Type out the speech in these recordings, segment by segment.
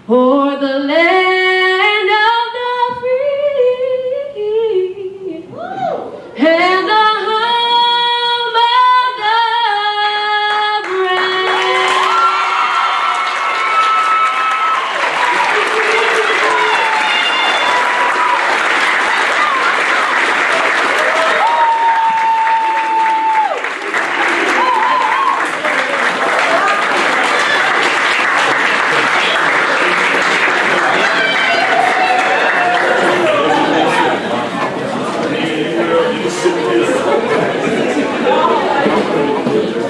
o'er the land of the free and the home of the brave.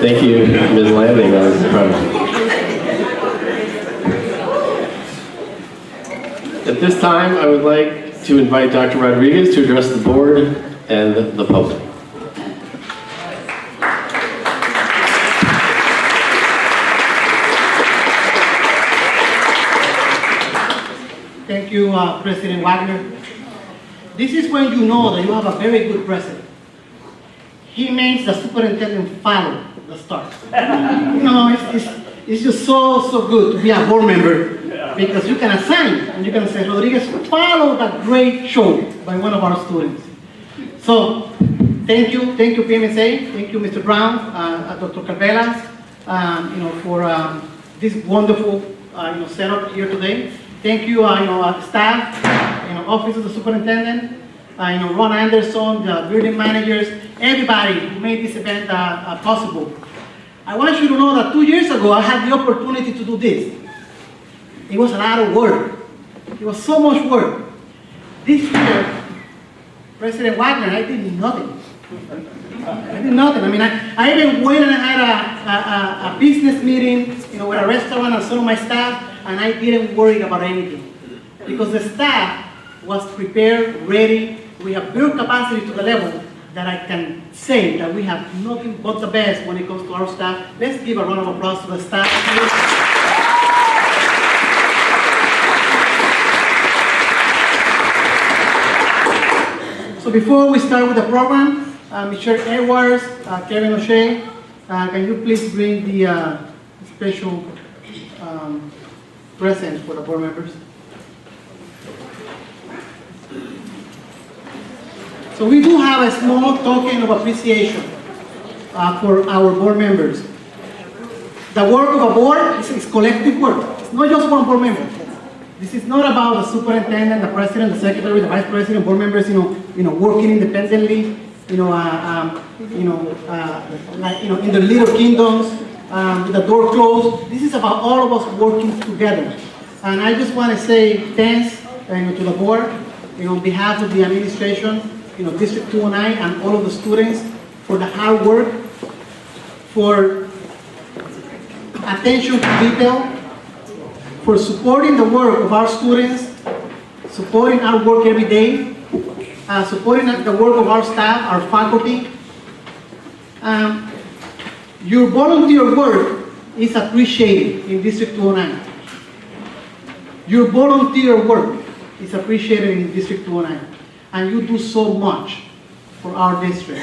Thank you, Ms. Landing. That was incredible. At this time, I would like to invite Dr. Rodriguez to address the board and the public. Thank you, President Wagner. This is when you know that you have a very good president. He makes the superintendent follow the stars. It's just so good to be a board member because you can assign and you can say, Rodriguez, follow that great show by one of our students. So, thank you, PMSA, thank you, Mr. Brown, Dr. Carvelas, for this wonderful, setup here today. Thank you, staff, office of the superintendent, Ron Anderson, the building managers, everybody who made this event possible. I want you to know that 2 years ago, I had the opportunity to do this. It was a lot of work. It was so much work. This year, President Wagner, I did nothing. I did nothing. I mean, I even went and I had a business meeting, with a restaurant and some of my staff, and I didn't worry about anything. Because the staff was prepared, ready. We have built capacity to the level that I can say that we have nothing but the best when it comes to our staff. Let's give a round of applause to the staff. So before we start with the program, Michelle Edwards, Kevin O'Shea, can you please bring the special presents for the board members? So we do have a small token of appreciation for our board members. The work of a board is collective work. It's not just one board member. This is not about the superintendent, the president, the secretary, the vice president, board members, working independently, in their little kingdoms, with the door closed. This is about all of us working together. And I just want to say thanks to the board, on behalf of the administration, District 209 and all of the students for the hard work, for attention to detail, for supporting the work of our students, supporting our work every day, supporting the work of our staff, our faculty. Your volunteer work is appreciated in District 209. Your volunteer work is appreciated in District 209. And you do so much for our district.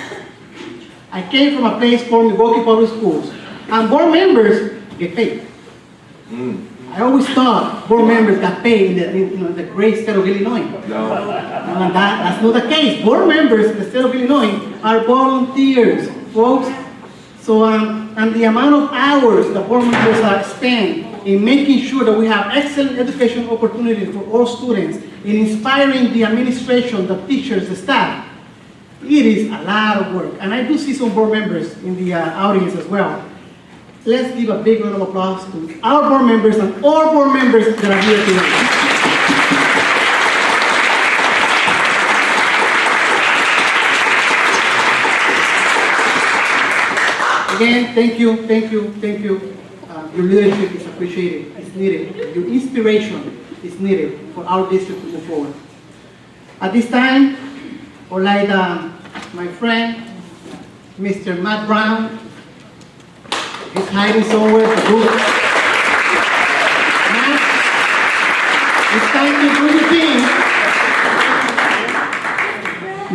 I came from a place called Milwaukee Public Schools, and board members get paid. I always thought board members got paid in the great state of Illinois. No. That's not the case. Board members in the state of Illinois are volunteers, folks. So, and the amount of hours the board members spend in making sure that we have excellent education opportunities for all students, in inspiring the administration, the teachers, the staff, it is a lot of work. And I do see some board members in the audience as well. Let's give a big round of applause to our board members and all board members that are here today. Again, thank you. Your leadership is appreciated, it's needed. Your inspiration is needed for our district to move forward. At this time, I would like my friend, Mr. Matt Brown, he's hiding somewhere. Matt, it's time to do your thing.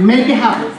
Make it happen.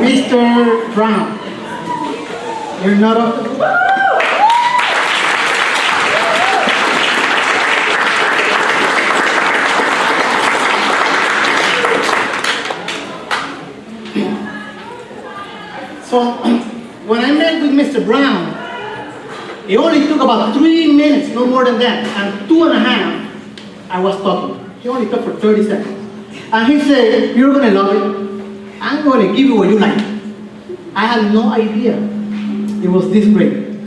Mr. Brown, you're not up. So, when I met with Mr. Brown, it only took about 3 minutes, no more than that, and 2.5, I was talking. He only talked for 30 seconds. And he said, you're gonna love it. I'm going to give you what you like. I had no idea it was this great.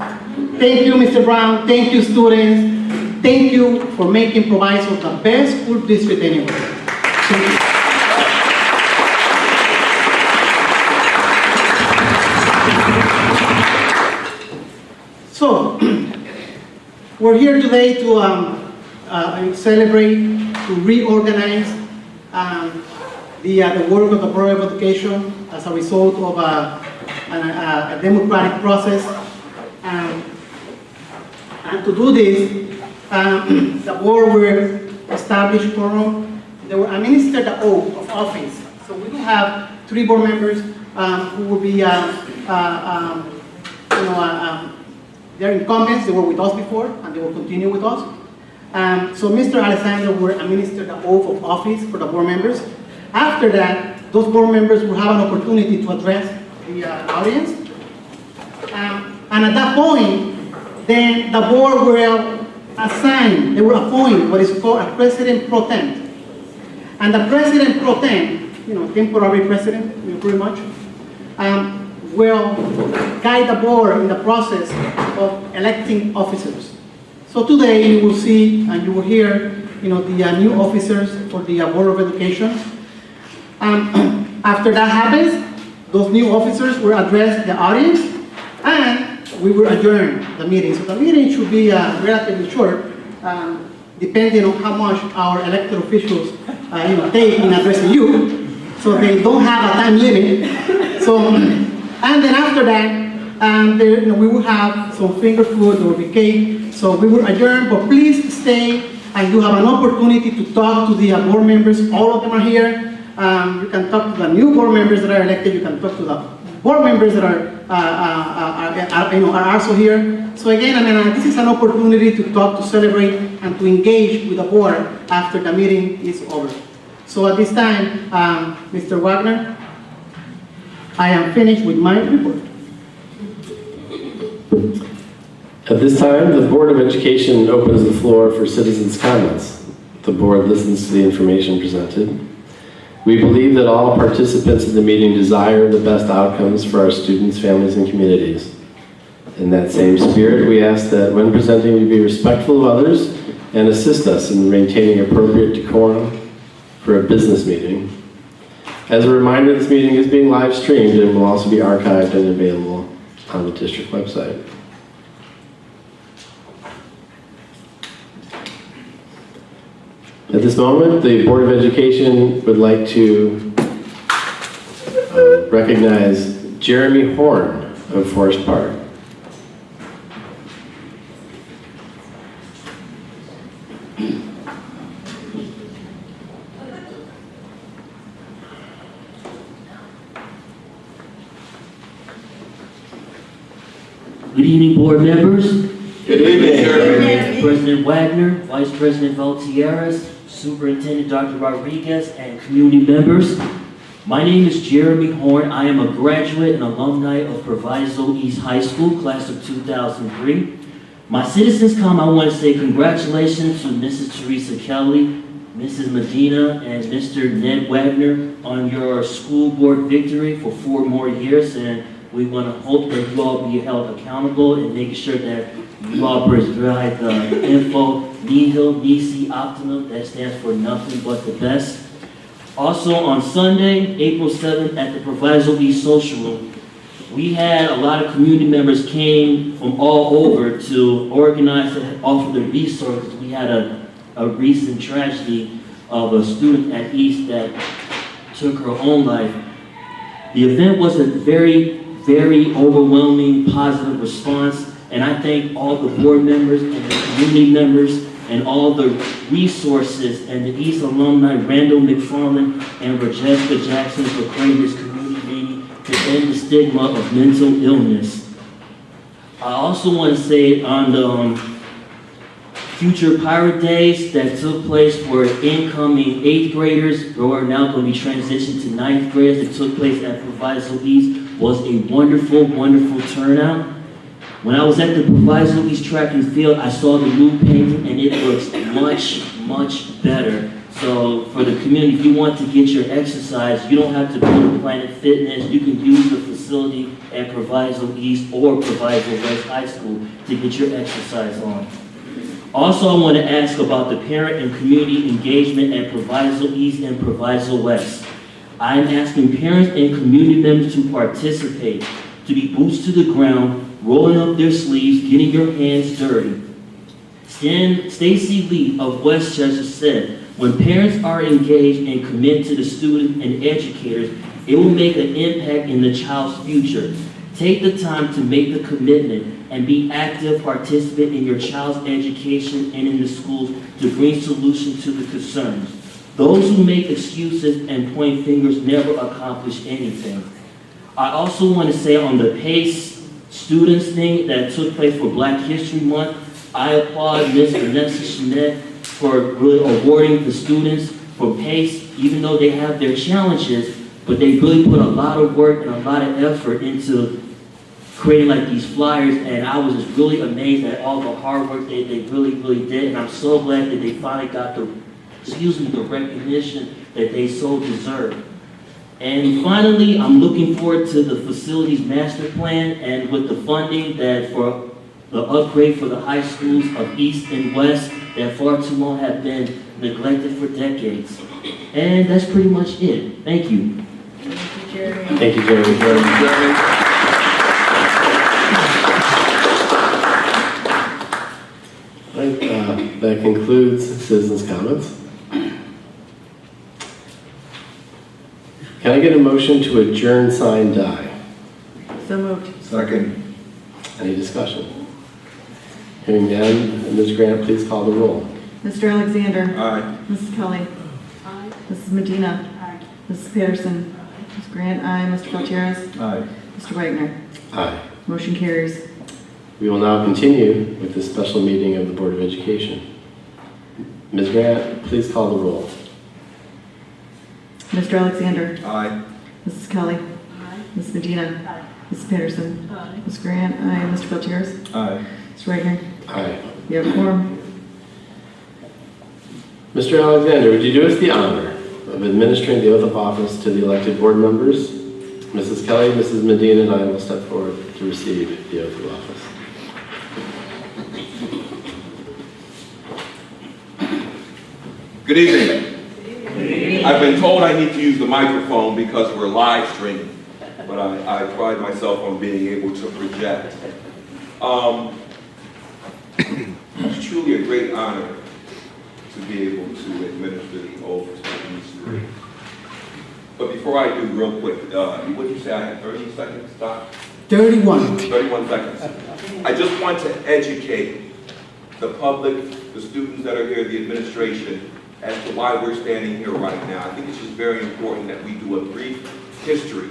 Thank you, Mr. Brown. Thank you, students. Thank you for making Proviso the best school district anywhere. Thank you. So, we're here today to celebrate, to reorganize the work of the Board of Education as a result of a democratic process. And to do this, the board will establish quorum. They will administer the oath of office. So we do have 3 board members who will be, they're incumbents. They were with us before, and they will continue with us. So Mr. Alexander will administer the oath of office for the board members. After that, those board members will have an opportunity to address the audience. And at that point, then the board will assign, they will appoint what is called a president pro tem. And the president pro tem, temporary president, pretty much, will guide the board in the process of electing officers. So today you will see and you will hear, the new officers for the Board of Education. After that happens, those new officers will address the audience, and we will adjourn the meeting. So the meeting should be relatively short, depending on how much our elected officials, take in addressing you. So they don't have a time limit. So, and then after that, and there, we will have some finger food, there will be cake, so we will adjourn, but please stay, and you have an opportunity to talk to the board members. All of them are here. You can talk to the new board members that are elected, you can talk to the board members that are also here. So again, this is an opportunity to talk, to celebrate, and to engage with the board after the meeting is over. So at this time, Mr. Wagner, I am finished with my report. At this time, the Board of Education opens the floor for citizens' comments. The board listens to the information presented. We believe that all participants in the meeting desire the best outcomes for our students, families, and communities. In that same spirit, we ask that when presenting, you be respectful of others and assist us in maintaining appropriate decorum for a business meeting. As a reminder, this meeting is being live streamed and will also be archived and available on the district website. At this moment, the Board of Education would like to recognize Jeremy Horn of Forest Park. Good evening, board members. Good evening. President Wagner, Vice President Valtierras, Superintendent Dr. Rodriguez, and community members. My name is Jeremy Horn. I am a graduate and alumni of Proviso East High School, class of 2003. My citizens come, I want to say congratulations to Mrs. Teresa Kelly, Mrs. Medina, and Mr. Ned Wagner on your school board victory for 4 more years. And we want to hope that you all be held accountable and making sure that you all provide the info nihil nisi optimum, that stands for nothing but the best. Also on Sunday, April 7th at the Proviso East Social Room, we had a lot of community members came from all over to organize and offer the resources. We had a recent tragedy of a student at East that took her own life. The event was a very, very overwhelming positive response, and I thank all the board members and the community members and all the resources and the East alumni, Randall McFarland and Rajeska Jackson, for creating this community meeting to end the stigma of mental illness. I also want to say on the Future Pirate Days that took place for incoming 8th graders who are now going to be transitioned to 9th graders, that took place at Proviso East, was a wonderful, wonderful turnout. When I was at the Proviso East track and field, I saw the new painting and it looks much, much better. So for the community, if you want to get your exercise, you don't have to go to Planet Fitness. You can use the facility at Proviso East or Proviso West High School to get your exercise on. Also, I want to ask about the parent and community engagement at Proviso East and Proviso West. I am asking parents and community members to participate, to be boots to the ground, rolling up their sleeves, getting your hands dirty. Stacy Lee of Westchester said, when parents are engaged and commit to the students and educators, it will make an impact in the child's future. Take the time to make the commitment and be active participant in your child's education and in the schools to bring solutions to the concerns. Those who make excuses and point fingers never accomplish anything. I also want to say on the PACE students thing that took place for Black History Month, I applaud Ms. Vanessa Chanette for really awarding the students for PACE, even though they have their challenges, but they really put a lot of work and a lot of effort into creating like these flyers, and I was just really amazed at all the hard work they really, really did, and I'm so glad that they finally got the recognition that they so deserve. And finally, I'm looking forward to the facilities master plan and with the funding that for the upgrade for the high schools of East and West that far too long have been neglected for decades. And that's pretty much it. Thank you. Thank you, Jeremy. Thank you, Jeremy. That concludes citizens' comments. Can I get a motion to adjourn, sign, die? So moved. Second. Any discussion? Hearing none, Ms. Grant, please call the roll. Mr. Alexander. Aye. Mrs. Kelly. Aye. Mrs. Medina. Aye. Mrs. Peterson. Ms. Grant, aye. Mr. Gutierrez. Aye. Mr. Wagner. Aye. Motion carries. We will now continue with the special meeting of the Board of Education. Ms. Grant, please call the roll. Mr. Alexander. Aye. Mrs. Kelly. Aye. Ms. Medina. Aye. Mrs. Peterson. Aye. Ms. Grant, aye. Mr. Gutierrez. Aye. Mr. Wagner. Aye. You have a quorum. Mr. Alexander, would you do us the honor of administering the oath of office to the elected board members? Mrs. Kelly, Mrs. Medina, and I will step forward to receive the oath of office. Good evening. I've been told I need to use the microphone because we're live streaming, but I pride myself on being able to project. It's truly a great honor to be able to administer the oath to these three. But before I do, real quick, what did you say? I had 30 seconds, Doc? 31. 31 seconds. I just want to educate the public, the students that are here, the administration, as to why we're standing here right now. I think it's just very important that we do a brief history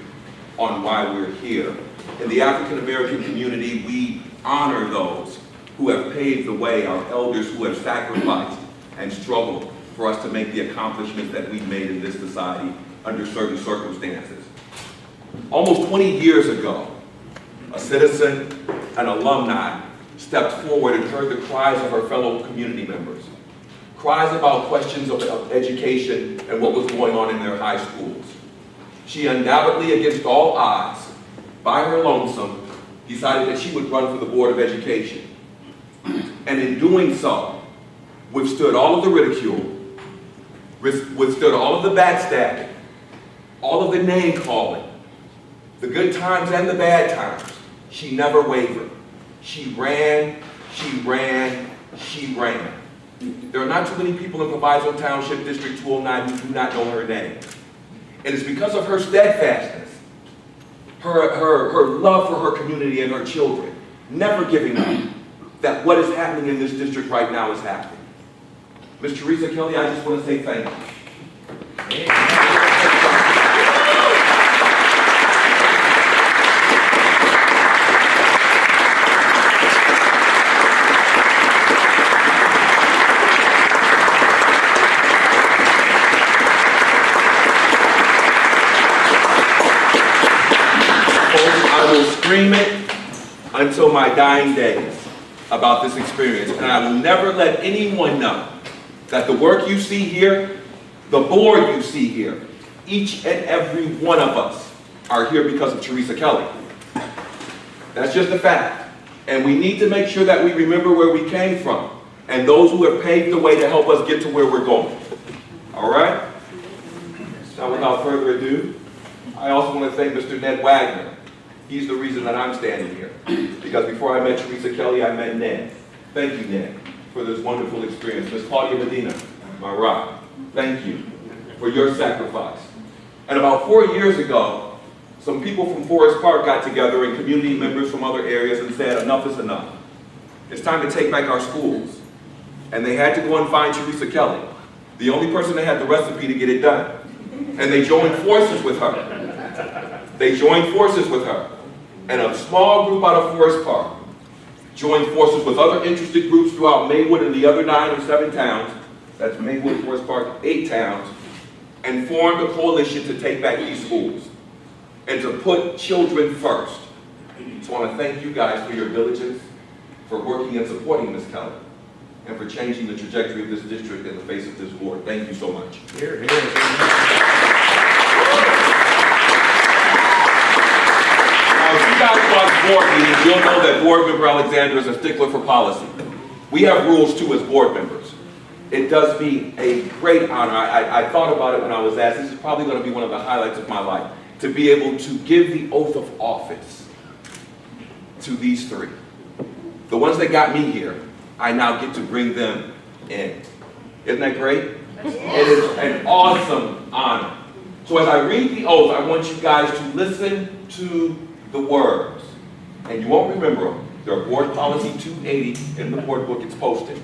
on why we're here. In the African American community, we honor those who have paved the way, our elders who have sacrificed and struggled for us to make the accomplishments that we've made in this society under certain circumstances. Almost 20 years ago, a citizen, an alumni, stepped forward and heard the cries of her fellow community members. Cries about questions of education and what was going on in their high schools. She undoubtedly, against all odds, by her lonesome, decided that she would run for the Board of Education. And in doing so, withstood all of the ridicule, withstood all of the backstabbing, all of the name calling, the good times and the bad times. She never wavered. She ran, she ran, she ran. There are not too many people in Proviso Township, District 209, who do not know her name. And it's because of her steadfastness, her love for her community and her children, never giving up, that what is happening in this district right now is happening. Ms. Teresa Kelly, I just want to say thank you. I will scream it until my dying days about this experience, and I will never let anyone know that the work you see here, the board you see here, each and every one of us are here because of Teresa Kelly. That's just a fact. And we need to make sure that we remember where we came from and those who have paved the way to help us get to where we're going. All right? Now, without further ado, I also want to thank Mr. Ned Wagner. He's the reason that I'm standing here. Because before I met Teresa Kelly, I met Ned. Thank you, Ned, for this wonderful experience. Ms. Claudia Medina, my rock, thank you for your sacrifice. And about 4 years ago, some people from Forest Park got together and community members from other areas and said, enough is enough. It's time to take back our schools. And they had to go and find Teresa Kelly, the only person that had the recipe to get it done. And they joined forces with her. They joined forces with her. And a small group out of Forest Park joined forces with other interested groups throughout Maywood and the other 9 or 7 towns, that's Maywood, Forest Park, 8 towns, and formed a coalition to take back these schools and to put children first. So I want to thank you guys for your diligence, for working and supporting Ms. Kelly, and for changing the trajectory of this district in the face of this board. Thank you so much. Here, here. Now, if you guys watch board meetings, you'll know that board member Alexander is a stickler for policy. We have rules too as board members. It does me a great honor. I thought about it when I was asked. This is probably going to be one of the highlights of my life, to be able to give the oath of office to these 3. The ones that got me here, I now get to bring them in. Isn't that great? It is an awesome honor. So as I read the oath, I want you guys to listen to the words. And you won't remember them, They're Board Policy 280 in the board book, it's posted.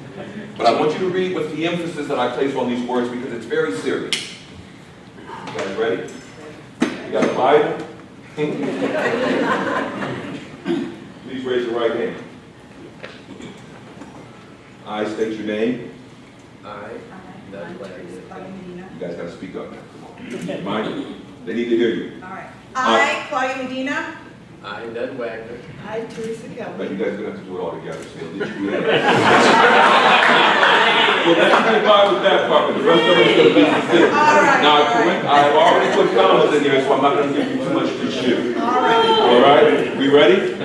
But I want you to read with the emphasis that I place on these words because it's very serious. You guys ready? You got a Bible? Please raise your right hand. I state your name. I, Ned Wagner. You guys gotta speak up now, come on. Mind, they need to hear you. All right. I, Claudia Medina. I, Ned Wagner. I, Teresa Kelly. But you guys are gonna have to do it all together, so at least you do that. Well, let's get by with that part, but the rest of it is gonna be specific. All right. Now, I've already put commas in here, so I'm not gonna give you too much to shoot. All right. All right, we ready?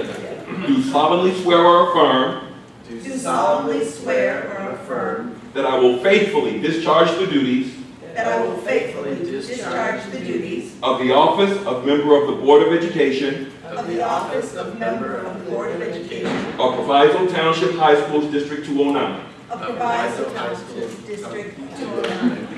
Do solemnly swear or affirm Do solemnly swear or affirm that I will faithfully discharge the duties that I will faithfully discharge the duties of the office of member of the Board of Education of the office of member of the Board of Education of Proviso Township High Schools District 209. of Proviso Township District 209.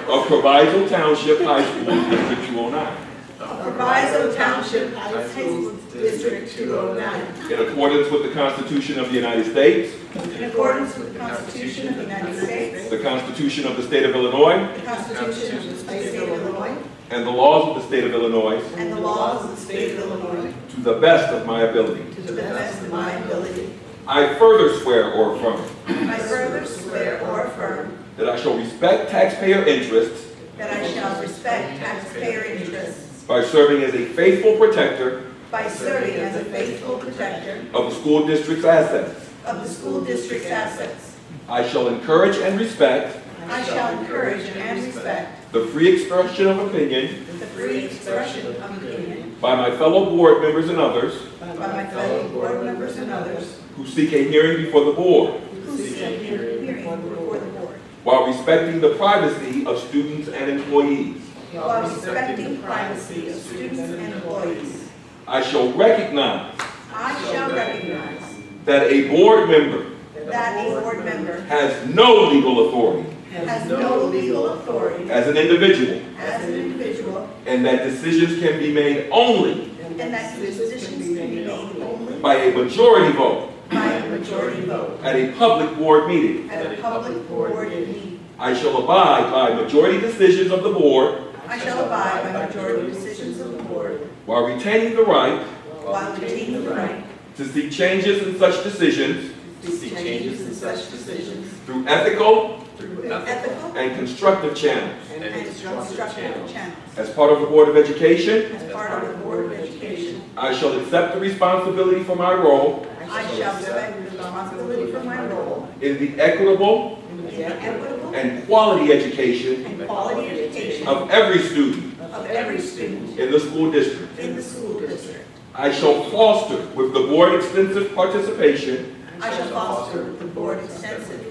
Of Proviso Township High Schools District 209. Of Proviso Township High School District 209. In accordance with the Constitution of the United States, In accordance with the Constitution of the United States, the Constitution of the State of Illinois, the Constitution of the State of Illinois, and the laws of the State of Illinois, and the laws of the State of Illinois, to the best of my ability. to the best of my ability. I further swear or affirm I further swear or affirm that I shall respect taxpayer interests that I shall respect taxpayer interests by serving as a faithful protector by serving as a faithful protector of the school district's assets. of the school district's assets. I shall encourage and respect I shall encourage and respect the free expression of opinion the free expression of opinion by my fellow board members and others by my fellow board members and others who seek a hearing before the board, who seek a hearing before the board, while respecting the privacy of students and employees. while respecting privacy of students and employees. I shall recognize I shall recognize that a board member that a board member has no legal authority has no legal authority as an individual, as an individual, and that decisions can be made only and that decisions can be made only by a majority vote by a majority vote at a public board meeting. at a public board meeting. I shall abide by majority decisions of the board I shall abide by majority decisions of the board while retaining the right while retaining the right to seek changes in such decisions to seek changes in such decisions through ethical through ethical and constructive channels. and constructive channels. As part of the Board of Education, As part of the Board of Education, I shall accept the responsibility for my role I shall accept the responsibility for my role in the equitable in the equitable and quality education and quality education of every student of every student in the school district. in the school district. I shall foster with the board extensive participation I shall foster with the board extensive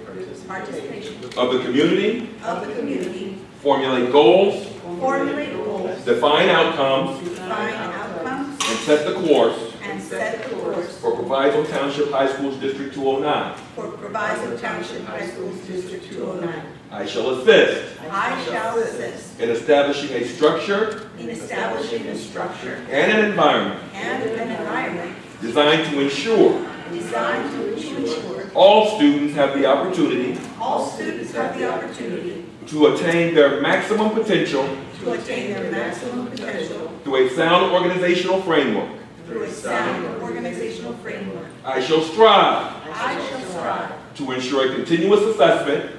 participation of the community, of the community, formulate goals, formulate goals, define outcomes, define outcomes, and set the course and set the course for Proviso Township High Schools District 209. for Proviso Township High Schools District 209. I shall assist I shall assist in establishing a structure in establishing a structure and an environment and an environment designed to ensure designed to ensure all students have the opportunity all students have the opportunity to attain their maximum potential to attain their maximum potential through a sound organizational framework. through a sound organizational framework. I shall strive I shall strive to ensure a continuous assessment,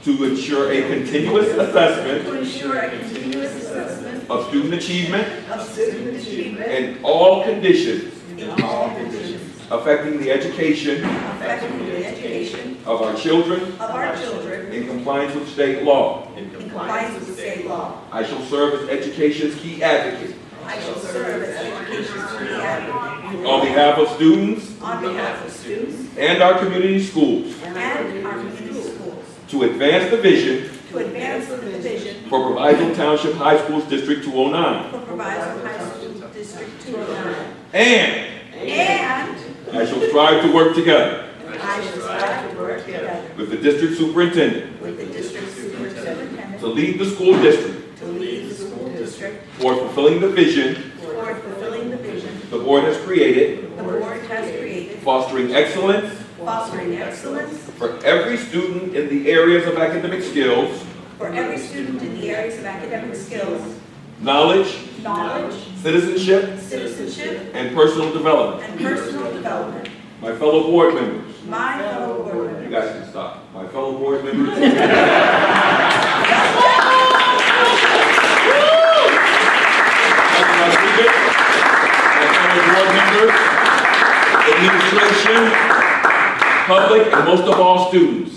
to ensure a continuous assessment to ensure a continuous assessment of student achievement of student achievement in all conditions in all conditions affecting the education affecting the education of our children of our children in compliance with state law. in compliance with state law. I shall serve as education's key advocate I shall serve as education's key advocate on behalf of students on behalf of students and our community schools and our community schools to advance the vision to advance the vision for Proviso Township High Schools District 209. for Proviso High School District 209. And And I shall strive to work together I shall strive to work together with the district superintendent with the district superintendent to lead the school district to lead the school district toward fulfilling the vision toward board has created, fostering excellence for every student in the areas of academic skills, knowledge, citizenship, and personal development. My fellow board members, you guys can stop. My fellow board members, my fellow board members, administration, public, and most of all students,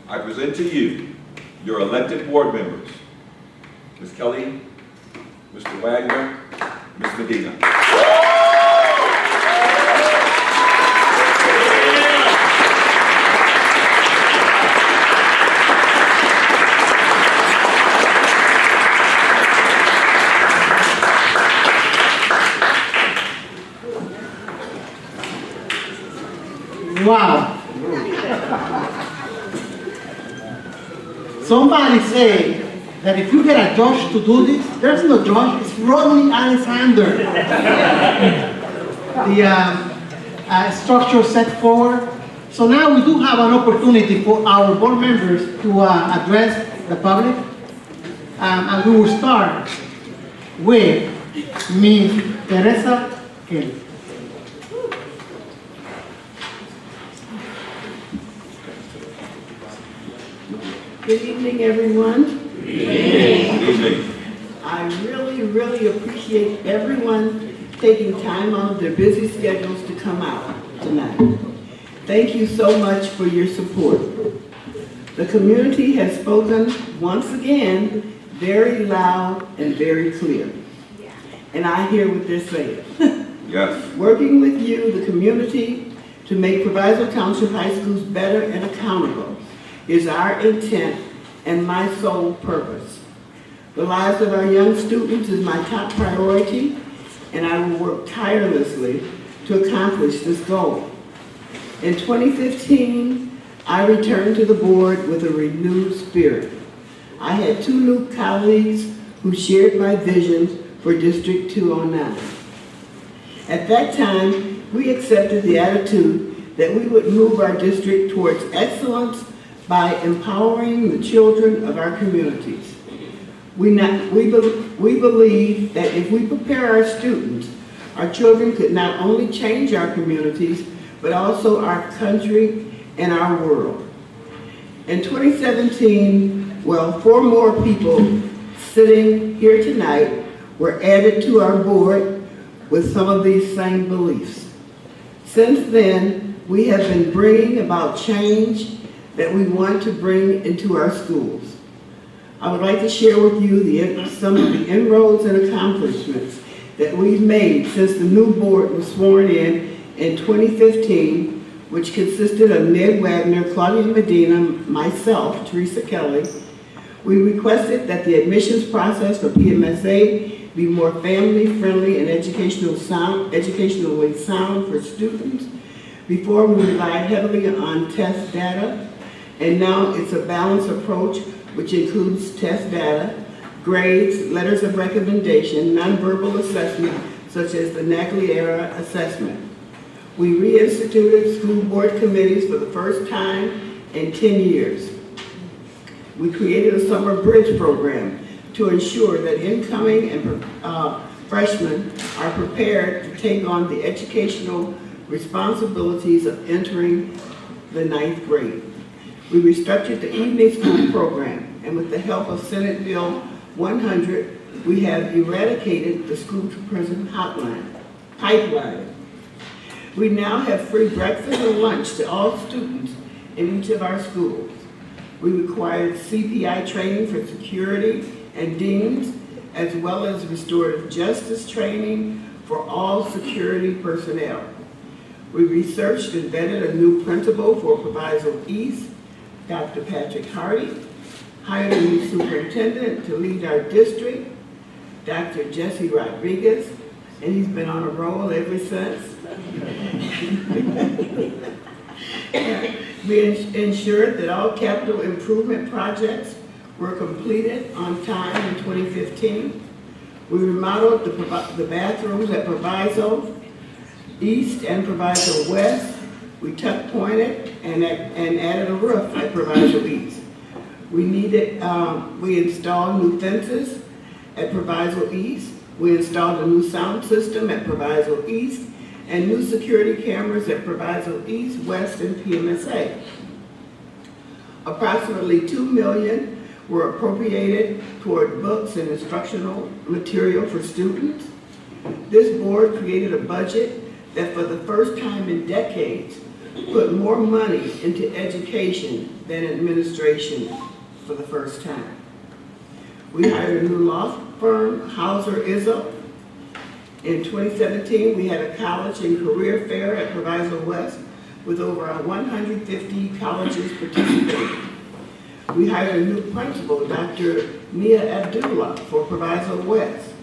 I present to you your elected board members, Ms. Kelly, Mr. Wagner, Ms. Medina. Wow. Somebody say that if you get a judge to do this, there's no judge, it's Rodney Alexander. The structure set forward. So now we do have an opportunity for our board members to address the public. And we will start with Ms. Teresa Kelly. Good evening, everyone. Good evening. I really appreciate everyone taking time out of their busy schedules to come out tonight. Thank you so much for your support. The community has spoken once again very loud and very clear. And I hear what they're saying. Yes. Working with you, the community, to make Proviso Township High Schools better and accountable is our intent and my sole purpose. The lives of our young students is my top priority, and I will work tirelessly to accomplish this goal. In 2015, I returned to the board with a renewed spirit. I had 2 new colleagues who shared my vision for District 209. At that time, we accepted the attitude that we would move our district towards excellence by empowering the children of our communities. We believe that if we prepare our students, our children could not only change our communities, but also our country and our world. In 2017, 4 more people sitting here tonight were added to our board with some of these same beliefs. Since then, we have been bringing about change that we want to bring into our schools. I would like to share with you some of the inroads and accomplishments that we've made since the new board was sworn in 2015, which consisted of Ned Wagner, Claudia Medina, myself, Teresa Kelly. We requested that the admissions process for PMSA be more family-friendly and educationally sound for students. Before, we relied heavily on test data, and now it's a balanced approach which includes test data, grades, letters of recommendation, nonverbal assessment, such as the NACLI-ERA assessment. We reinstituted school board committees for the first time in 10 years. We created a summer bridge program to ensure that incoming and freshmen are prepared to take on the educational responsibilities of entering the 9th grade. We restructured the evening school program, and with the help of Senate Bill 100, we have eradicated the school-to-prison pipeline. We now have free breakfast and lunch to all students in each of our schools. We required CPI training for security and deans, as well as restorative justice training for all security personnel. We researched and vetted a new principal for Proviso East, Dr. Patrick Hardy, hired a new superintendent to lead our district, Dr. Jesse Rodriguez, and he's been on a roll ever since. We ensured that all capital improvement projects were completed on time in 2015. We remodeled the bathrooms at Proviso. East and Proviso West. We tuck pointed and added a roof at Proviso East. We installed new fences at Proviso East. We installed a new sound system at Proviso East and new security cameras at Proviso East, West, and PMSA. Approximately $2 million were appropriated toward books and instructional material for students. This board created a budget that for the first time in decades put more money into education than administration for the first time. We hired a new law firm, Hauser Izzo. In 2017, we had a college and career fair at Proviso West with over 150 colleges participating. We hired a new principal, Dr. Nia Abdullah, for Proviso West.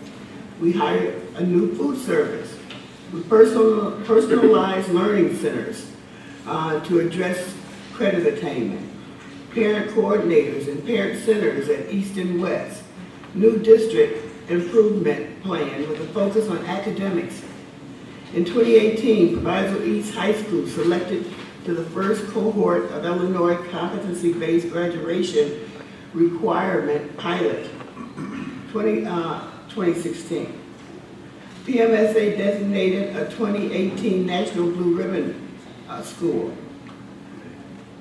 We hired a new food service. We personalized learning centers to address credit attainment. Parent coordinators and parent centers at East and West. New district improvement plan with a focus on academics. In 2018, Proviso East High School selected to the first cohort of Illinois competency-based graduation requirement pilot 2016. PMSA designated a 2018 National Blue Ribbon School,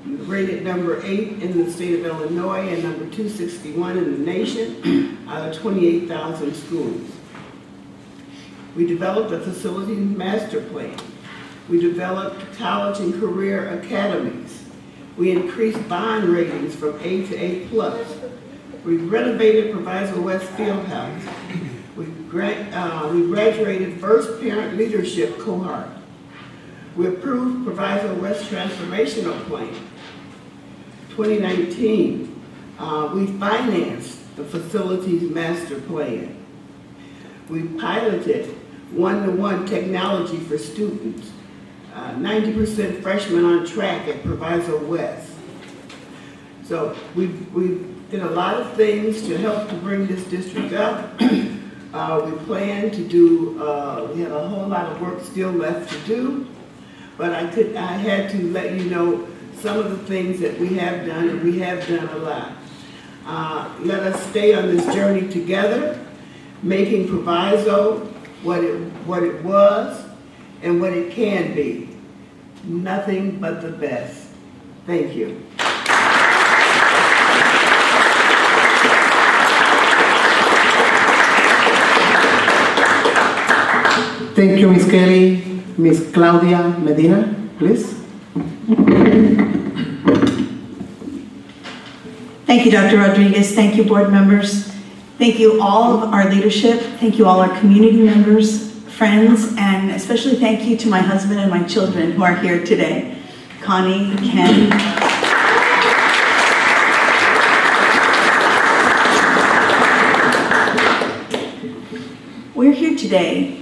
rated number 8 in the state of Illinois and number 261 in the nation out of 28,000 schools. We developed a facilities master plan. We developed college and career academies. We increased bond ratings from A to A+. We renovated Proviso West Fieldhouse. We graduated first parent leadership cohort. We approved Proviso West Transformational Plan. 2019, we financed the Facilities Master Plan. We piloted one-to-one technology for students. 90% freshmen on track at Proviso West. So we did a lot of things to help to bring this district up. We plan to do, we have a whole lot of work still left to do, but I had to let you know some of the things that we have done, and we have done a lot. Let us stay on this journey together, making Proviso what it was and what it can be. Nothing but the best. Thank you. Thank you, Ms. Kelly. Ms. Claudia Medina, please. Thank you, Dr. Rodriguez. Thank you, board members. Thank you, all of our leadership. Thank you, all our community members, friends, and especially thank you to my husband and my children who are here today. Connie, Ken. We're here today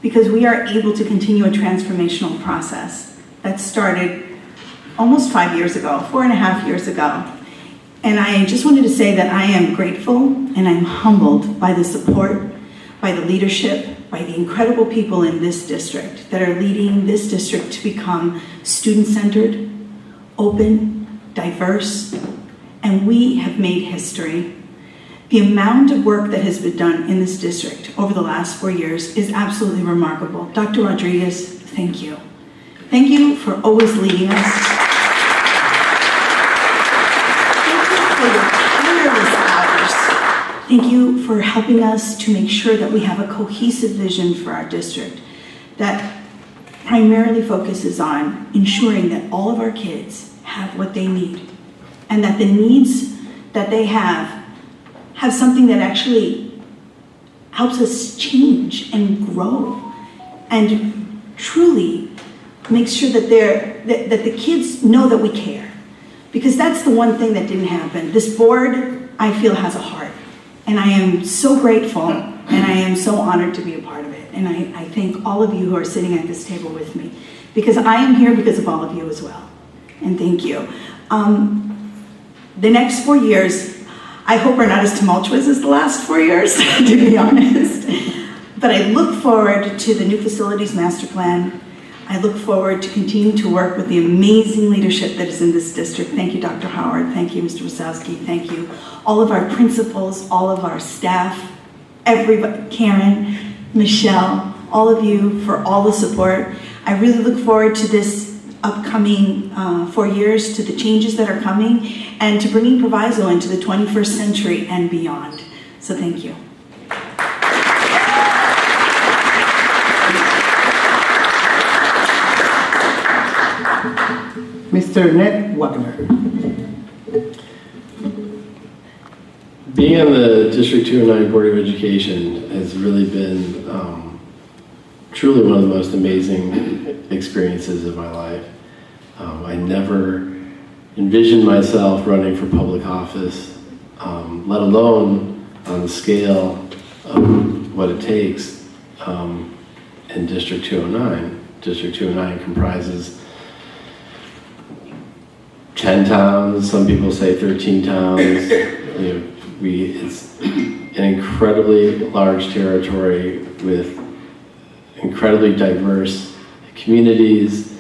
because we are able to continue a transformational process that started almost 5 years ago, 4.5 years ago. And I just wanted to say that I am grateful and I'm humbled by the support, by the leadership, by the incredible people in this district that are leading this district to become student-centered, open, diverse, and we have made history. The amount of work that has been done in this district over the last 4 years is absolutely remarkable. Dr. Rodriguez, thank you. Thank you for always leading us. Thank you for your tireless hours. Thank you for helping us to make sure that we have a cohesive vision for our district that primarily focuses on ensuring that all of our kids have what they need and that the needs that they have something that actually helps us change and grow and truly makes sure that that the kids know that we care. Because that's the one thing that didn't happen. This board, I feel, has a heart. And I am so grateful and I am so honored to be a part of it. And I thank all of you who are sitting at this table with me. Because I am here because of all of you as well. And thank you. The next 4 years, I hope are not as tumultuous as the last 4 years, to be honest. But I look forward to the new facilities master plan. I look forward to continuing to work with the amazing leadership that is in this district. Thank you, Dr. Howard. Thank you, Mr. Wasowski. Thank you, all of our principals, all of our staff, everybody, Karen, Michelle, all of you for all the support. I really look forward to this upcoming 4 years, to the changes that are coming, and to bringing Proviso into the 21st century and beyond. So thank you. Mr. Ned Wagner. Being on the District 209 Board of Education has really been truly one of the most amazing experiences of my life. I never envisioned myself running for public office, let alone on the scale of what it takes in District 209. District 209 comprises 10 towns, some people say 13 towns. It's an incredibly large territory with incredibly diverse communities,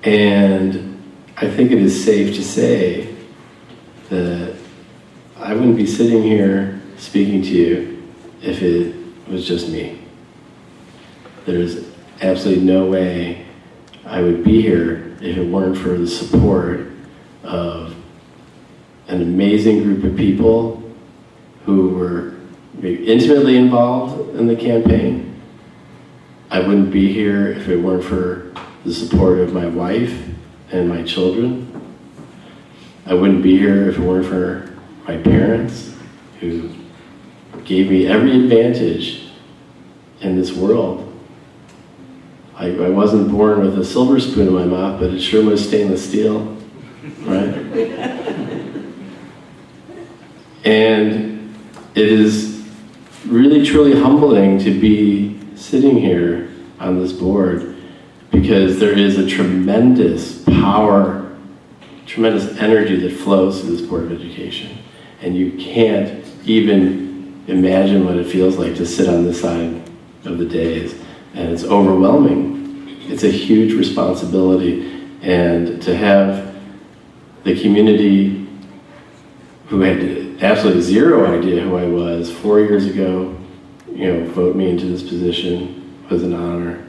and I think it is safe to say that I wouldn't be sitting here speaking to you if it was just me. There's absolutely no way I would be here if it weren't for the support of an amazing group of people who were intimately involved in the campaign. I wouldn't be here if it weren't for the support of my wife and my children. I wouldn't be here if it weren't for my parents, who gave me every advantage in this world. I wasn't born with a silver spoon in my mouth, but it sure was stainless steel, right? And it is really, truly humbling to be sitting here on this board, because there is a tremendous power, tremendous energy that flows through this Board of Education. And you can't even imagine what it feels like to sit on this side of the dais. And it's overwhelming. It's a huge responsibility. And to have the community who had absolutely zero idea who I was 4 years ago, vote me into this position was an honor.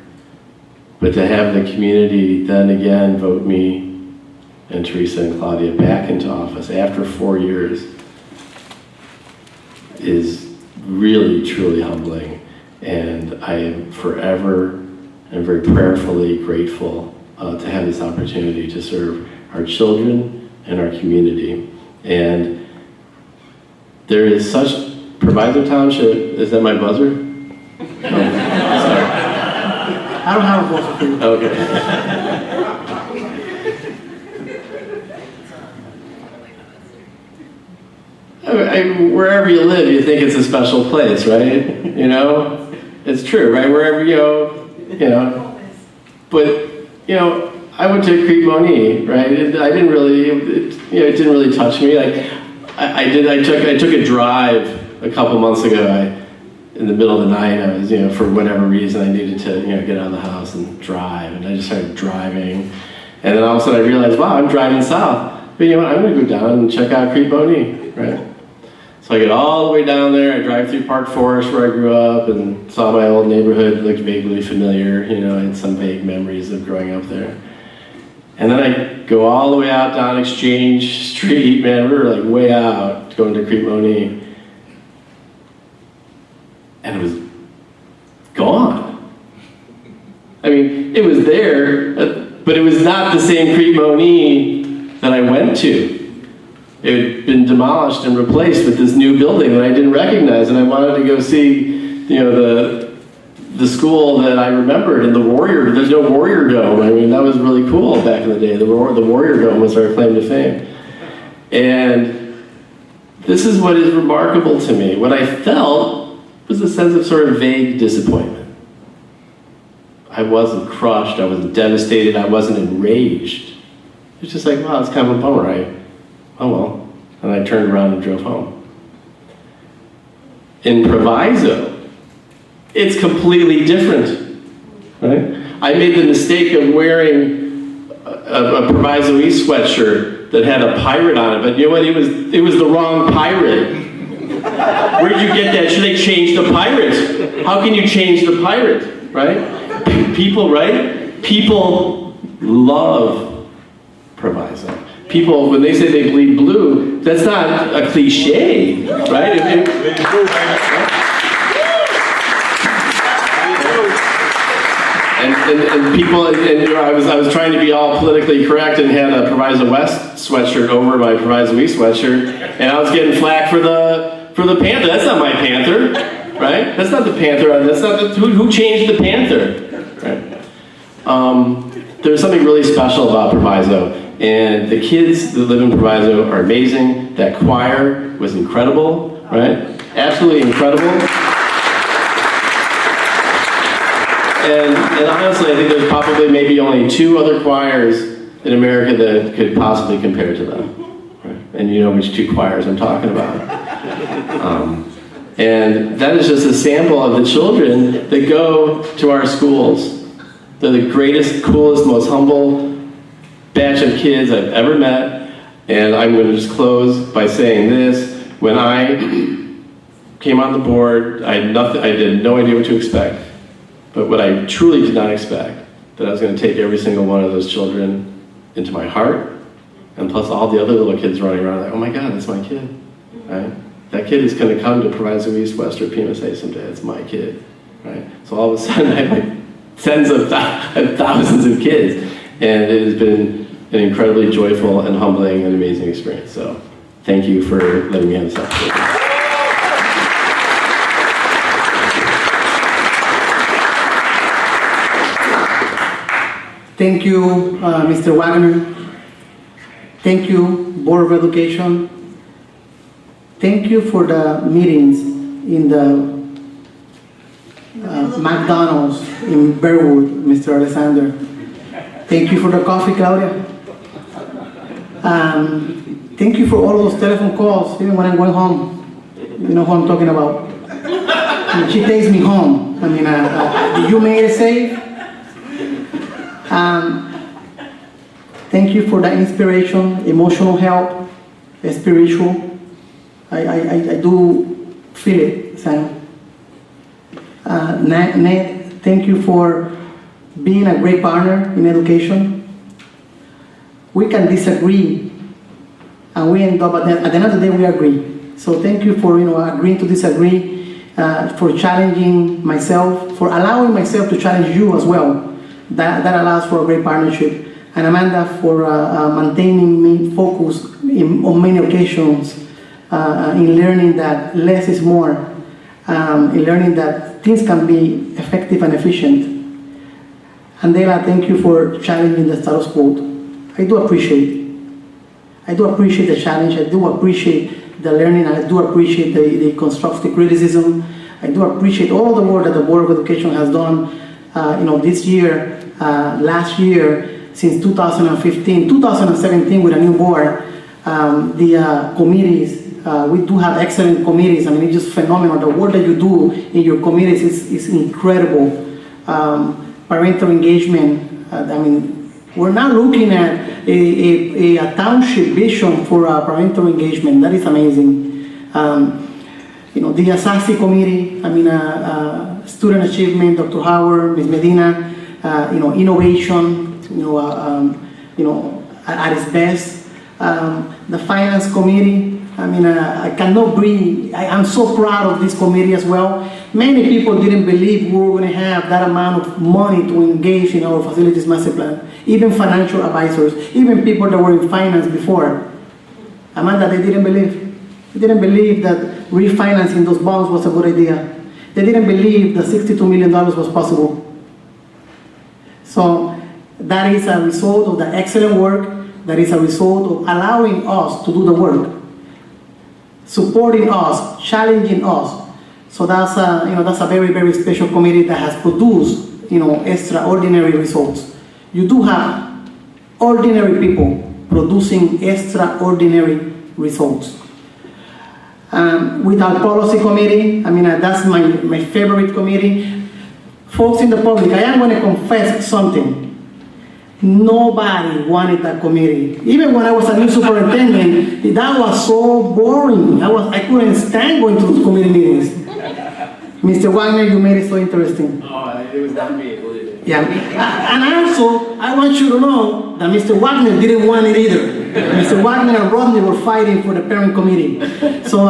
But to have the community then again vote me and Teresa and Claudia back into office after 4 years is really, truly humbling. And I am forever and very prayerfully grateful to have this opportunity to serve our children and our community. And there is such, Proviso Township, is that my buzzer? Oh, sorry. I don't have a buzzer for you. Okay. Wherever you live, you think it's a special place, right? It's true, right? Wherever But I went to Crete-Monee, right? It didn't really touch me. I took a drive a couple months ago. In the middle of the night, I was, for whatever reason, I needed to, get out of the house and drive, and I just started driving, and then all of a sudden I realized, wow, I'm driving south. But you know what? I'm going to go down and check out Crete-Monee, right? So I get all the way down there. I drive through Park Forest, where I grew up, and saw my old neighborhood. It looked vaguely familiar. I had some vague memories of growing up there. And then I go all the way out down Exchange Street. Man, we were way out going to Crete-Monee. And it was gone. I mean, it was there, but it was not the same Crete-Monee that I went to. It had been demolished and replaced with this new building that I didn't recognize, and I wanted to go see, the school that I remembered, and there's no Warrior Dome. I mean, that was really cool back in the day. The Warrior Dome was our claim to fame. And this is what is remarkable to me. What I felt was a sense of sort of vague disappointment. I wasn't crushed, I wasn't devastated, I wasn't enraged. It was just wow, it's kind of a bummer, right? Oh well. And I turned around and drove home. In Proviso, it's completely different, right? I made the mistake of wearing a Proviso East sweatshirt that had a pirate on it, but you know what? It was the wrong pirate. Where'd you get that? Should they change the pirate? How can you change the pirate, right? People, right? People love Proviso. People, when they say they bleed blue, that's not a cliche, right? And people, and you know, I was trying to be all politically correct and had a Proviso West sweatshirt over my Proviso East sweatshirt, and I was getting flack for the Panther. That's not my Panther, right? That's not the Panther. That's not the, who changed the Panther, right? There's something really special about Proviso, and the kids that live in Proviso are amazing. That choir was incredible, right? Absolutely incredible. And honestly, I think there's probably maybe only 2 other choirs in America that could possibly compare to them. Right? And you know which 2 choirs I'm talking about. And that is just a sample of the children that go to our schools. They're the greatest, coolest, most humble batch of kids I've ever met. And I'm going to just close by saying this. When I came on the board, I had no idea what to expect. But what I truly did not expect, that I was going to take every single one of those children into my heart, and plus all the other little kids running around like, oh my God, that's my kid, right? That kid is going to come to Proviso East, West, or PMSA someday. It's my kid, right? So all of a sudden I have like tens of thousands of kids, and it has been an incredibly joyful and humbling and amazing experience. So thank you for letting me have this opportunity. Thank you, Mr. Wagner. Thank you, Board of Education. Thank you for the meetings in the McDonald's in Bearwood, Mr. Alexander. Thank you for the coffee, Claudia. Thank you for all those telephone calls, even when I'm going home. You know who I'm talking about. And she takes me home. I mean, did you make it safe? Thank you for the inspiration, emotional help, spiritual. I do feel it, Sam. Ned, thank you for being a great partner in education. We can disagree, and we end up at the end of the day we agree. So thank you for agreeing to disagree, for challenging myself, for allowing myself to challenge you as well. That allows for a great partnership. And Amanda for maintaining me focused on many occasions in learning that less is more, in learning that things can be effective and efficient. Andela, thank you for challenging the status quo. I do appreciate it. I do appreciate the challenge. I do appreciate the learning. I do appreciate the constructive criticism. I do appreciate all the work that the Board of Education has done this year, last year, since 2015, 2017 with a new board. The committees, we do have excellent committees. I mean, it's just phenomenal. The work that you do in your committees is incredible. Parental engagement, I mean, we're now looking at a township vision for parental engagement. That is amazing. The ASASI committee, I mean, student achievement, Dr. Howard, Ms. Medina, innovation, at its best. The finance committee, I mean, I cannot breathe. I'm so proud of this committee as well. Many people didn't believe we were going to have that amount of money to engage in our facilities master plan. Even financial advisors, even people that were in finance before. Amanda, they didn't believe. They didn't believe that refinancing those bonds was a good idea. They didn't believe that $62 million was possible. So that is a result of the excellent work. That is a result of allowing us to do the work, supporting us, challenging us. So that's a very, very special committee that has produced extraordinary results. You do have ordinary people producing extraordinary results. With our policy committee, I mean, that's my favorite committee. Folks in the public, I am going to confess something. Nobody wanted that committee. Even when I was a new superintendent, that was so boring. I couldn't stand going to those committee meetings. Mr. Wagner, you made it so interesting. Oh, it was not me, believe me. Yeah, and also, I want you to know that Mr. Wagner didn't want it either. Mr. Wagner and Rodney were fighting for the parent committee. So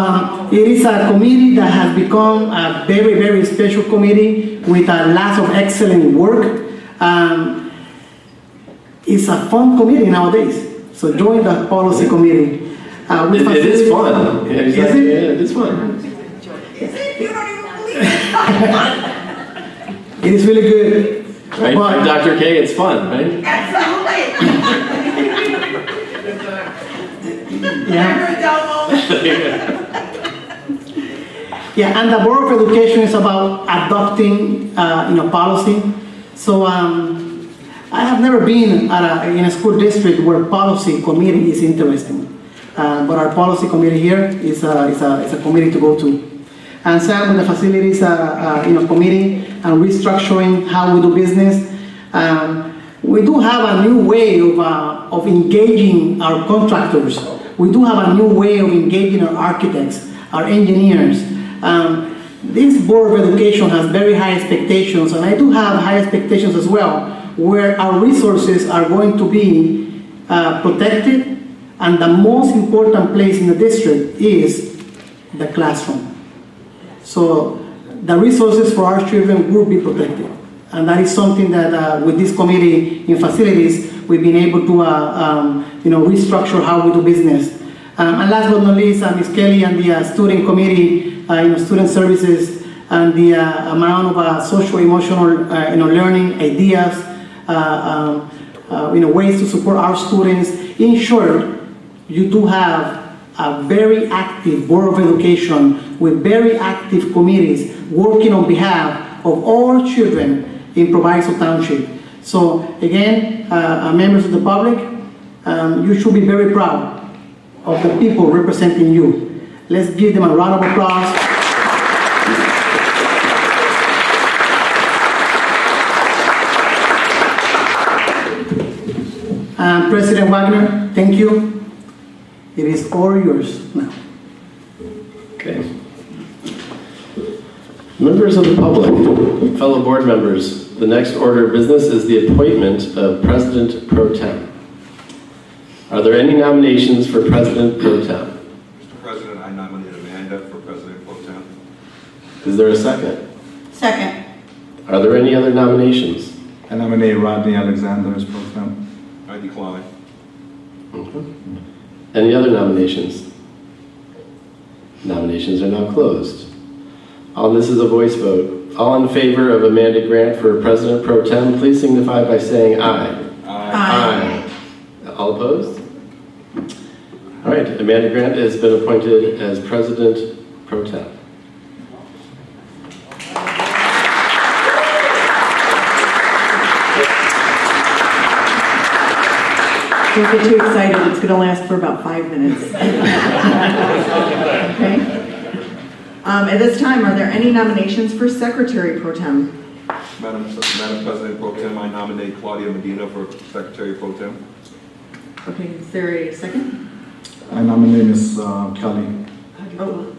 it is a committee that has become a very, very special committee with lots of excellent work. It's a fun committee nowadays. So join the policy committee. It is fun. Yeah, Is exactly. it? Yeah, it is fun. You don't even believe it. It is really good. Right, But- Dr. K, it's fun, right? Absolutely. Yeah. Never a dull moment. Yeah, and the Board of Education is about adopting, policy. So I have never been in a school district where policy committee is interesting. But our policy committee here is a committee to go to. And Sam with the facilities, committee and restructuring how we do business. We do have a new way of engaging our contractors. We do have a new way of engaging our architects, our engineers. This Board of Education has very high expectations, and I do have high expectations as well, where our resources are going to be protected, and the most important place in the district is the classroom. So the resources for our children will be protected. And that is something that with this committee in facilities, we've been able to restructure how we do business. And last but not least, Ms. Kelly and the student committee, student services, and the amount of social-emotional learning ideas, ways to support our students. In short, you do have a very active Board of Education with very active committees working on behalf of all children in Proviso Township. So again, members of the public, you should be very proud of the people representing you. Let's give them a round of applause. President Wagner, thank you. It is all yours now. Okay. Members of the public, fellow board members, the next order of business is the appointment of President Pro Tem. Are there any nominations for President Pro Tem? Mr. President, I nominate Amanda for President Pro Tem. Is there a second? Second. Are there any other nominations? I nominate Rodney Alexander as pro tem. I decline. Okay. Any other nominations? Nominations are now closed. This is a voice vote. All in favor of Amanda Grant for President Pro Tem, please signify by saying aye. Aye. All opposed? All right, Amanda Grant has been appointed as President Pro Tem. Don't get too excited, it's going to last for about 5 minutes. Okay. At this time, are there any nominations for Secretary Pro Tem? Madam President Pro Tem, I nominate Claudia Medina for Secretary Pro Tem. Okay, is there a second? I nominate Ms. Kelly. Oh,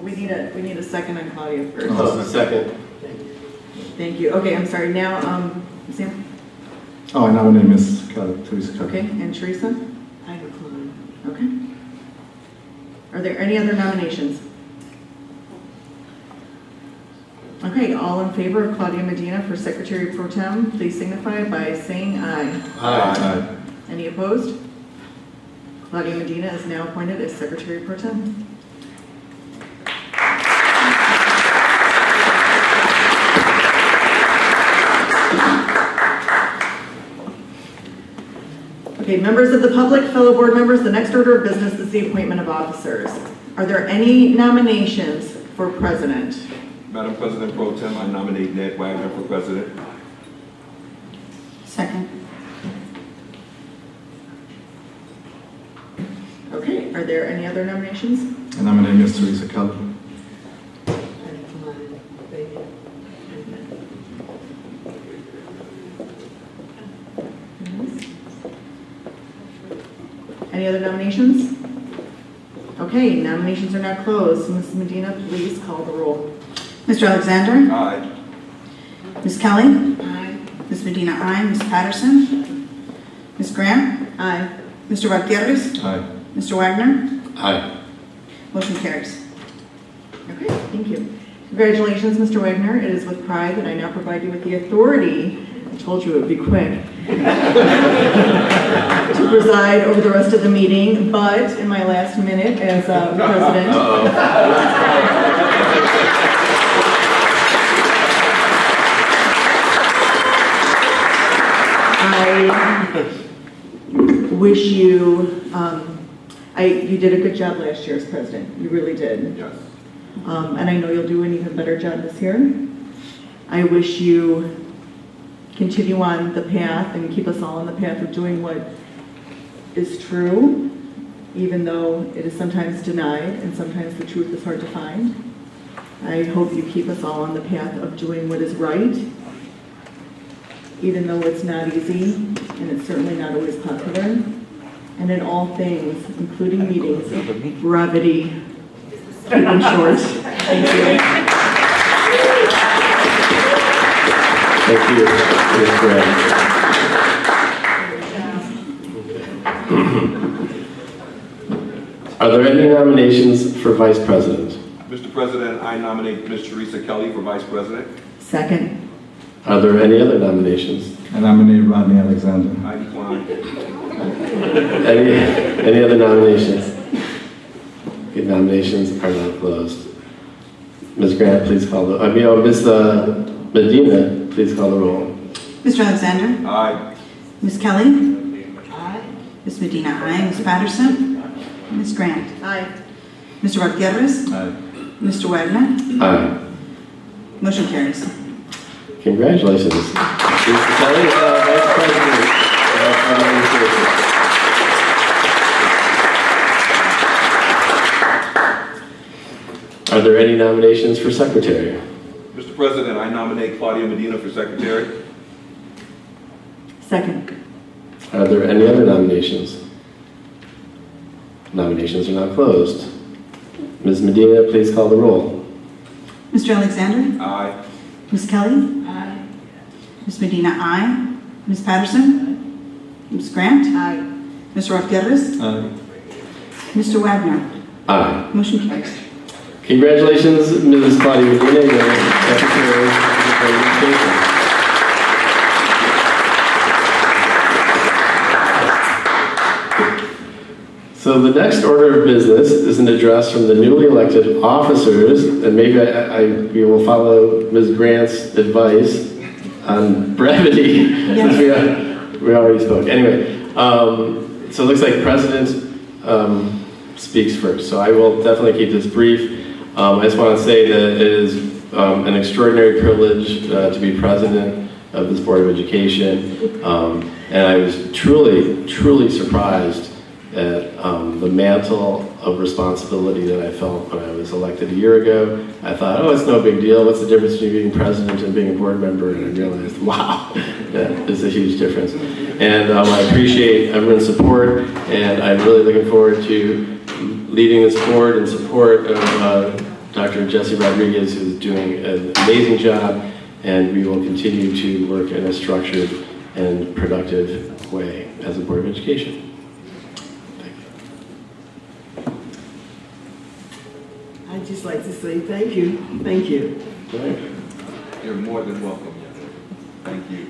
we need a second on Claudia first. Oh, second. Thank you. Okay, I'm sorry. Now, Sam? Oh, I nominate Ms. Kelly, Teresa Kelly. Okay, and Teresa? I decline. Okay. Are there any other nominations? Okay, all in favor of Claudia Medina for Secretary Pro Tem, please signify by saying aye. Aye. Any opposed? Claudia Medina is now appointed as Secretary Pro Tem. Okay, members of the public, fellow board members, the next order of business is the appointment of officers. Are there any nominations for president? Madam President Pro Tem, I nominate Ned Wagner for President. Second. Okay, are there any other nominations? And my name is Teresa Kelly. Any other nominations? Okay, nominations are now closed. Ms. Medina, please call the roll. Mr. Alexander? Aye. Ms. Kelly? Aye. Ms. Medina, aye. Ms. Patterson? Ms. Grant? Aye. Mr. Gutierrez? Aye. Mr. Wagner? Aye. Motion carries. Okay, thank you. Congratulations, Mr. Wagner. It is with pride that I now provide you with the authority, I told you it would be quick, to preside over the rest of the meeting, but in my last minute as president. I wish you, you did a good job last year as president. You really did. Yes. And I know you'll do an even better job this year. I wish you continue on the path and keep us all on the path of doing what is true, even though it is sometimes denied and sometimes the truth is hard to find. I hope you keep us all on the path of doing what is right, even though it's not easy and it's certainly not always popular. And in all things, including meetings, brevity, keep them short. Thank you. Thank you, Ms. Grant. Are there any nominations for Vice President? Mr. President, I nominate Ms. Teresa Kelly for Vice President. Second. Are there any other nominations? I nominate Rodney Alexander. I decline. Any other nominations? Okay, nominations are now closed. Ms. Grant, please call the, Ms. Medina, please call the roll. Mr. Alexander? Aye. Ms. Kelly? Aye. Ms. Medina, aye. Ms. Patterson? Ms. Grant? Aye. Mr. Gutierrez? Aye. Mr. Wagner? Aye. Motion carries. Congratulations. Ms. Kelly, Vice President of Administration. Are there any nominations for Secretary? Mr. President, I nominate Claudia Medina for Secretary. Second. Are there any other nominations? Nominations are now closed. Ms. Medina, please call the roll. Mr. Alexander? Aye. Ms. Kelly? Aye. Ms. Medina, aye. Ms. Patterson? Ms. Grant? Aye. Mr. Gutierrez? Aye. Mr. Wagner? Aye. Motion carries. Congratulations, Mrs. Claudia Medina, your Secretary of Education. So the next order of business is an address from the newly elected officers, and maybe we will follow Ms. Grant's advice on brevity, since we already spoke. Anyway, so it looks like President speaks first, so I will definitely keep this brief. I just want to say that it is an extraordinary privilege to be president of this Board of Education, and I was truly, truly surprised at the mantle of responsibility that I felt when I was elected a year ago. I thought, oh, it's no big deal. What's the difference between being president and being a board member? And I realized, wow, that is a huge difference. And I appreciate everyone's support, and I'm really looking forward to leading this board in support of Dr. Jesse Rodriguez, who's doing an amazing job, and we will continue to work in a structured and productive way as a Board of Education. I'd just like to say thank you. Thank you. You're more than welcome. Thank you.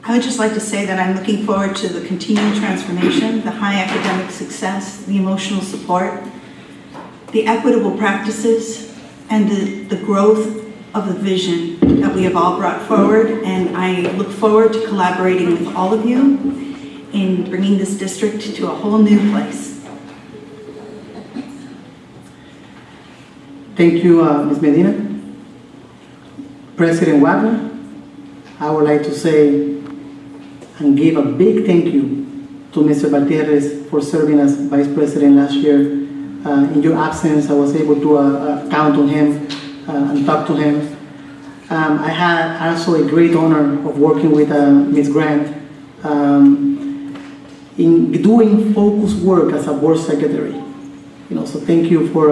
I would just like to say that I'm looking forward to the continuing transformation, the high academic success, the emotional support, the equitable practices, and the growth of the vision that we have all brought forward. And I look forward to collaborating with all of you in bringing this district to a whole new place. Thank you, Ms. Medina. President Wagner, I would like to say and give a big thank you to Mr. Gutierrez for serving as Vice President last year. In your absence, I was able to count on him and talk to him. I had also a great honor of working with Ms. Grant in doing focused work as a board secretary. So thank you for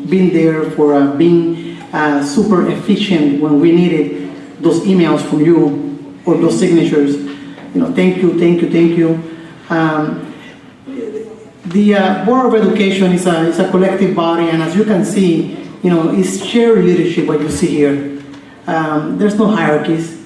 being there, for being super efficient when we needed those emails from you or those signatures. Thank you. The Board of Education is a collective body, and as you can see, it's shared leadership, what you see here. There's no hierarchies.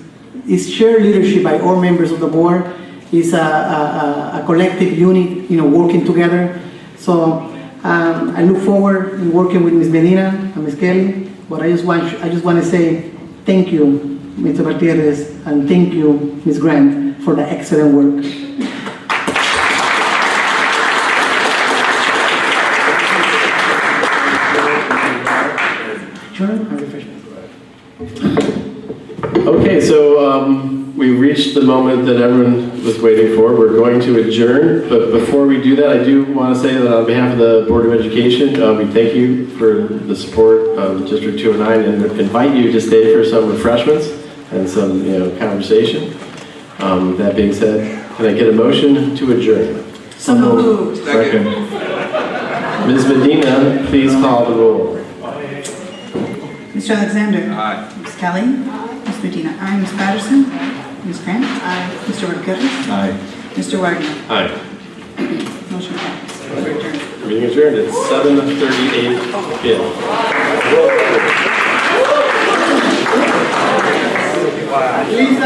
It's shared leadership by all members of the board. It's a collective unit, working together. So I look forward in working with Ms. Medina and Ms. Kelly, but I just want to say thank you, Mr. Gutierrez, and thank you, Ms. Grant, for the excellent work. Okay, so we reached the moment that everyone was waiting for. We're going to adjourn, but before we do that, I do want to say that on behalf of the Board of Education, we thank you for the support of District 209 and invite you to stay for some refreshments and some conversation. With that being said, can I get a motion to adjourn? So moved. Second. Ms. Medina, please call the roll. Mr. Alexander? Aye. Ms. Kelly? Ms. Medina? Aye. Ms. Patterson? Ms. Grant? Aye. Mr. Rodriguez? Aye. Mr. Wagner? Aye. Motion carries. We're adjourned. Meeting adjourned at 7:38 p.m. Please,